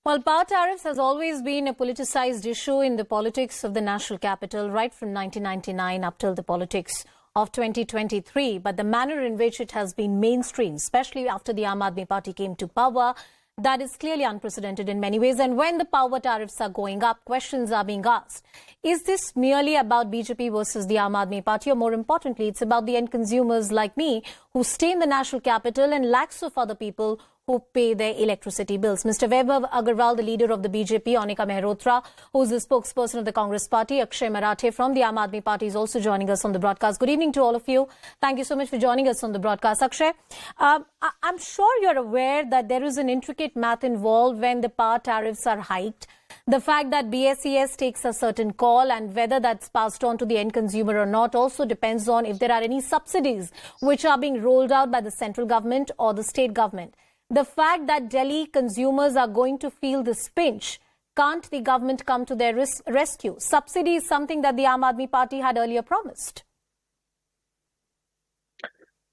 Well, power tariffs has always been a politicized issue in the politics of the national capital right from 1999 up till the politics of 2023. But the manner in which it has been mainstream, especially after the Aam Aadmi Party came to power, that is clearly unprecedented in many ways. And when the power tariffs are going up, questions are being asked. Is this merely about BJP versus the Aam Aadmi Party, or more importantly, it's about the end consumers like me who stay in the national capital and lakhs of other people who pay their electricity bills? Mr. Vaibhav Agarwal, the leader of the BJP, Anika Mehrotra, who is the spokesperson of the Congress party, Akshay Marathe from the Aam Aadmi Party is also joining us on the broadcast. Good evening to all of you. Thank you so much for joining us on the broadcast. Akshay, I'm sure you're aware that there is an intricate math involved when the power tariffs are hiked. The fact that BSES takes a certain call and whether that's passed on to the end consumer or not also depends on if there are any subsidies which are being rolled out by the central government or the state government. The fact that Delhi consumers are going to feel this pinch, can't the government come to their rescue? Subsidy is something that the Aam Aadmi Party had earlier promised.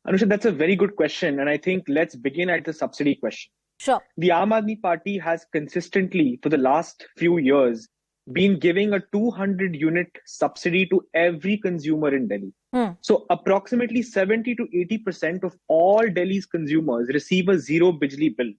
Anusha, that's a very good question. And I think let's begin at the subsidy question. Sure. The Aam Aadmi Party has consistently, for the last few years, been giving a 200-unit subsidy to every consumer in Delhi. So approximately 70 to 80% of all Delhi's consumers receive a zero Bijli bill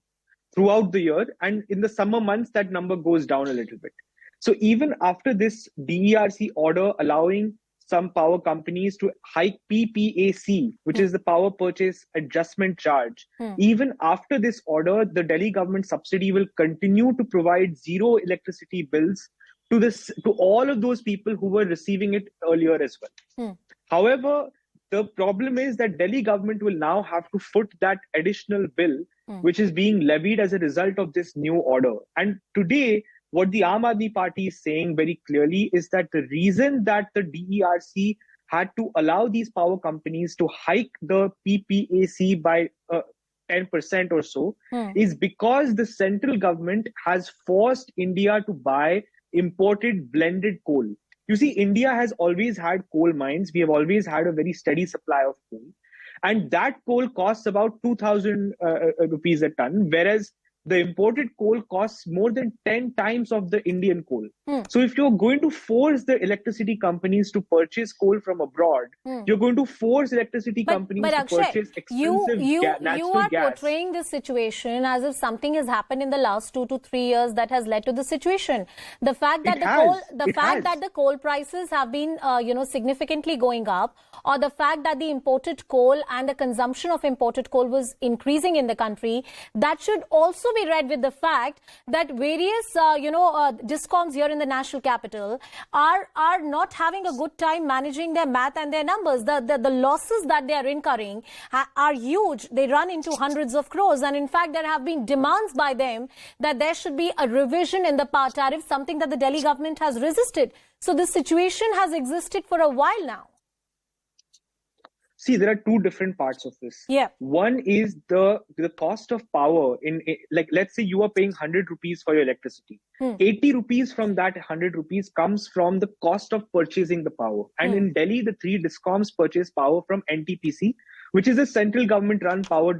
throughout the year. And in the summer months, that number goes down a little bit. So even after this DERC order allowing some power companies to hike PPAC, which is the Power Purchase Adjustment Charge, even after this order, the Delhi government subsidy will continue to provide zero electricity bills to all of those people who were receiving it earlier as well. However, the problem is that Delhi government will now have to foot that additional bill, which is being levied as a result of this new order. And today, what the Aam Aadmi Party is saying very clearly is that the reason that the DERC had to allow these power companies to hike the PPAC by 10% or so is because the central government has forced India to buy imported blended coal. You see, India has always had coal mines. We have always had a very steady supply of coal. And that coal costs about 2,000 rupees a ton, whereas the imported coal costs more than 10 times of the Indian coal. So if you're going to force the electricity companies to purchase coal from abroad, you're going to force electricity companies to purchase expensive natural gas. You are portraying this situation as if something has happened in the last 2 to 3 years that has led to the situation. The fact that the coal prices have been significantly going up, or the fact that the imported coal and the consumption of imported coal was increasing in the country, that should also be read with the fact that various discoms here in the national capital are not having a good time managing their math and their numbers. The losses that they are incurring are huge. They run into hundreds of crores, and in fact there have been demands by them that there should be a revision in the power tariff, something that the Delhi government has resisted. So this situation has existed for a while now. See, there are two different parts of this. Yeah. One is the cost of power. Like, let's say you are paying 100 rupees for your electricity. 80 rupees from that 100 rupees comes from the cost of purchasing the power. And in Delhi, the three discoms purchase power from NTPC, which is a central government-run power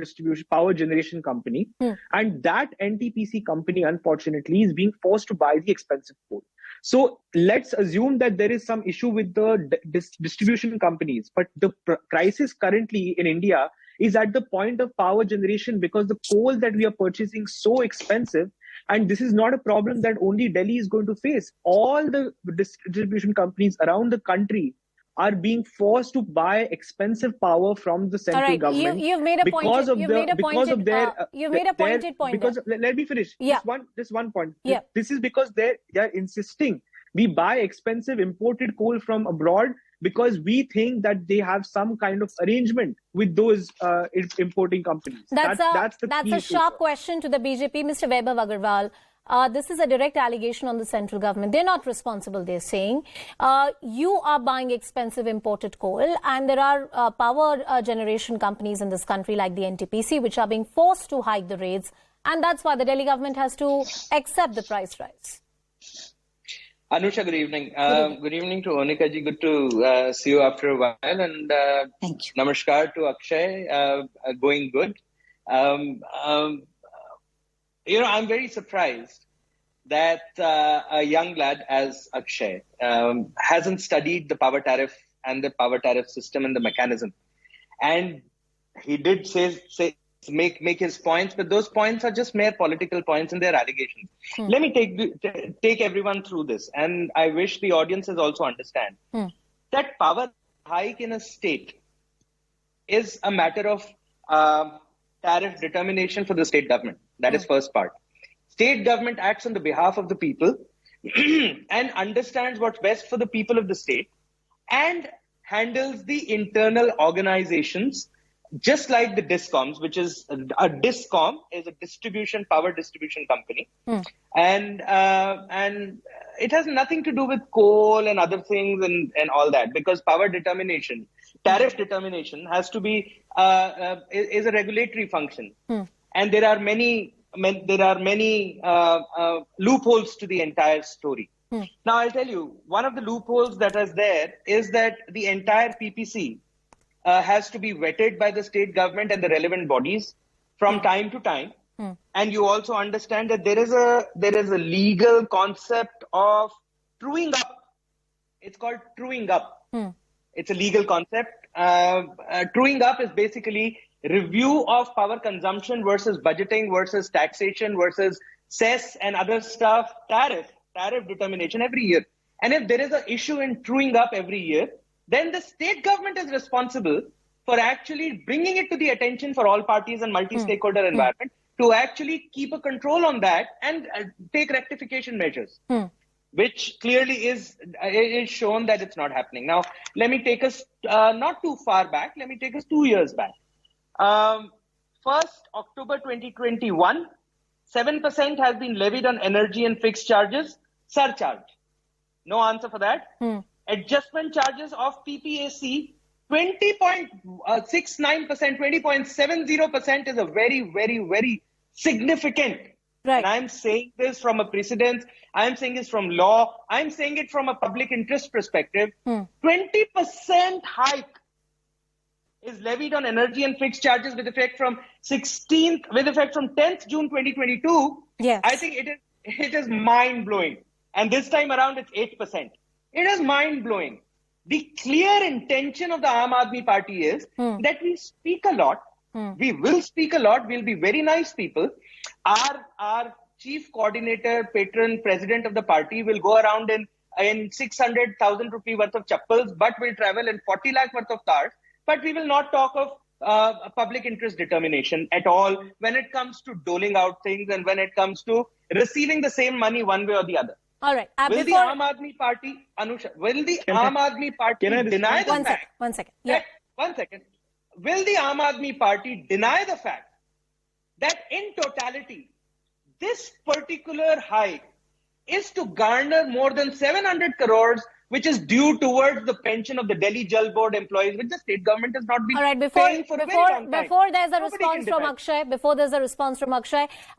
generation company. And that NTPC company, unfortunately, is being forced to buy the expensive coal. So let's assume that there is some issue with the distribution companies, but the crisis currently in India is at the point of power generation because the coal that we are purchasing is so expensive. And this is not a problem that only Delhi is going to face. All the distribution companies around the country are being forced to buy expensive power from the central government. You've made a pointed point. Let me finish. Yeah. Just one point. Yeah. This is because they are insisting we buy expensive imported coal from abroad because we think that they have some kind of arrangement with those importing companies. That's a sharp question to the BJP, Mr. Vaibhav Agarwal. This is a direct allegation on the central government. They're not responsible, they're saying. You are buying expensive imported coal, and there are power generation companies in this country like the NTPC which are being forced to hike the rates, and that's why the Delhi government has to accept the price rise. Anusha, good evening. Good evening to Onika ji. Good to see you after a while. And thank you. Namaskar to Akshay. Going good. I'm very surprised that a young lad as Akshay hasn't studied the power tariff and the power tariff system and the mechanism. And he did make his points, but those points are just mere political points and they're allegations. Let me take everyone through this, and I wish the audiences also understand that power hike in a state is a matter of tariff determination for the state government. That is first part. State government acts on the behalf of the people and understands what's best for the people of the state and handles the internal organizations, just like the DISCOMs, which is a DISCOM is a power distribution company. And it has nothing to do with coal and other things and all that, because power determination, tariff determination has to be, is a regulatory function. And there are many loopholes to the entire story. Now, I'll tell you, one of the loopholes that is there is that the entire PPC has to be vetted by the state government and the relevant bodies from time to time. And you also understand that there is a legal concept of truing up. It's called truing up. It's a legal concept. Truing up is basically review of power consumption versus budgeting versus taxation versus cess and other stuff, tariff determination every year. And if there is an issue in truing up every year, then the state government is responsible for actually bringing it to the attention for all parties and multi-stakeholder environment to actually keep a control on that and take rectification measures, which clearly is shown that it's not happening. Now, let me take us not too far back. Let me take us 2 years back. 1st October 2021, 7% has been levied on energy and fixed charges, surcharge. No answer for that. Adjustment charges of PPAC, 20.69%, 20.70% is a very, very, very significant. Right. And I'm saying this from a precedence. I'm saying this from law. I'm saying it from a public interest perspective. 20% hike is levied on energy and fixed charges with effect from 10th June 2022. Yes. I think it is mind-blowing. And this time around, it's 8%. It is mind-blowing. The clear intention of the Aam Aadmi Party is that we speak a lot. We will speak a lot. We'll be very nice people. Our chief coordinator, patron, president of the party will go around in 600,000 rupee worth of chappals, but will travel in 40 lakh worth of cars. But we will not talk of public interest determination at all when it comes to doling out things and when it comes to receiving the same money one way or the other. All right. Will the Aam Aadmi Party, Anusha, will the Aam Aadmi Party deny the fact? One second. Yeah. One second. Will the Aam Aadmi Party deny the fact that in totality, this particular hike is to garner more than 700 crores, which is due towards the pension of the Delhi Jal Board employees, which the state government has not been paying for a very long time. Before there's a response from Akshay,